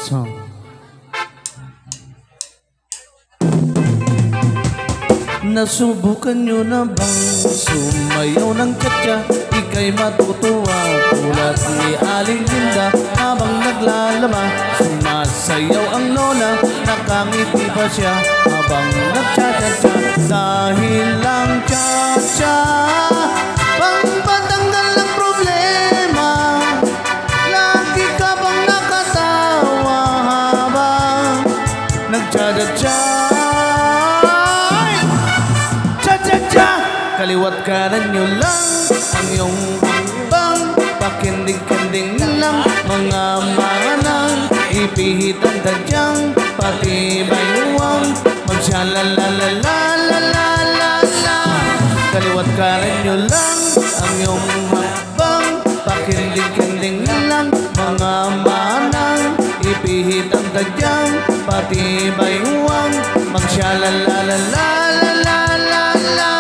song. Nasubukan nyo na bang sumayaw ng tsa-tsa? Ika'y matutuwa tulad ni Aling Linda. Habang naglalaba, sumasayaw ang lola. Nakangiti pa siya habang nagtsa-tsa-tsa. Dahil lang tsa-tsa, pangpatanggal ng problema. Lagi ka bang nakatawa habang nagtsa-tsa-tsa? Kaliwat kanan nyo lang ang iyong hakbang. Pakindig-kindig lang mga manang. Ipihit ang tadyang pati bayuwang. Magsya-la-la-la-la-la-la-la. Kaliwat kanan nyo lang ang iyong hakbang. Pakindig-kindig lang mga manang. Ipihit ang tadyang pati bayuwang. Magsya-la-la-la-la-la-la-la.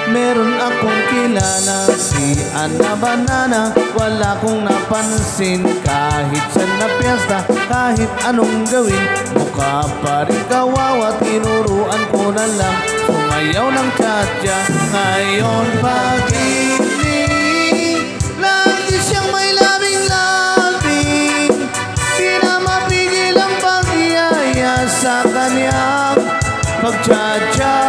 Meron akong kilala, si Ana Banana. Wala kong napansin kahit saan na piyesta. Kahit anong gawin, mukha pa rin kawawa. Tinuruan ko na lang sumayaw ng tsa-tsa. Ngayon pag-ibig, lagi siyang may labing-labing. Di na mapigil ang pagyaya sa kanyang pag-tsa-tsa.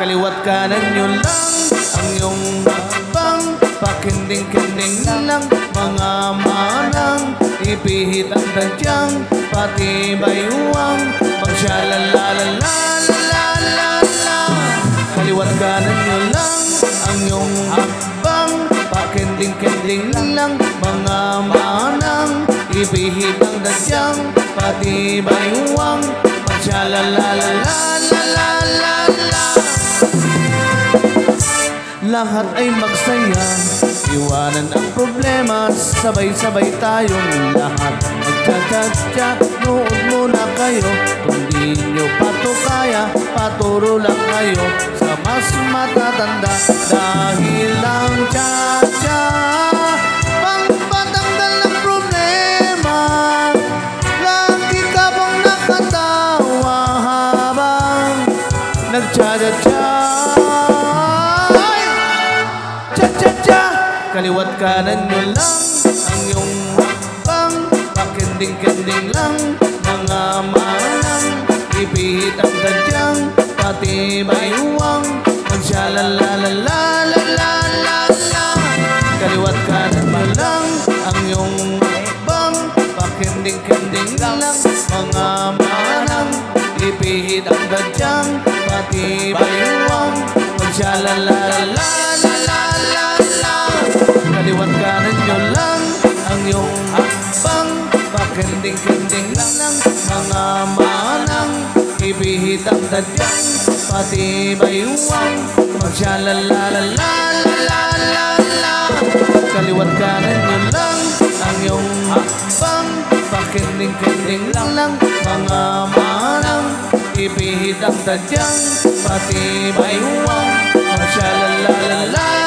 Kaliwat kanan nyo lang ang iyong hakbang. Pakinding-kinding lang mga manang. Ipihit ang tadyang pati bayuwang. Magsya-la-la-la-la-la-la-la. Kaliwat kanan nyo lang ang iyong hakbang. Pakinding-kinding lang mga manang. Ipihit ang tadyang pati bayuwang. Magsya-la-la-la-la-la-la-la. Lahat ay magsaya, iwanan ang problema. Sabay-sabay tayong lahat magtsa-tsa-tsa. Nood muna kayo, kung di nyo pato kaya, paturo lang kayo sa mas matatanda. Dahil lang tsa-tsa, pangpatanggal ng problema. Lagi ka bang nakatawa habang nagtsa-tsa-tsa? Kaliwat kanan nyo lang ang iyong hakbang. Pakinding-kinding lang mga manang. Ipihit ang tadyang pati bayuwang. Magsya-la-la-la-la-la-la-la. Kaliwat kanan nyo lang ang iyong hakbang. Pakinding-kinding lang mga manang. Ipihit ang tadyang pati bayuwang. Magsya-la-la-la-la-la-la. Kaliwat kanan nyo lang ang iyong hakbang. Pakinding-kinding lang mga manang. Ipihit ang tadyang pati bayuwang. Magsya-la-la-la-la-la-la-la. Kaliwat kanan nyo lang ang iyong hakbang. Pakinding-kinding lang mga manang. Ipihit ang tadyang pati bayuwang. Magsya-la-la-la-la.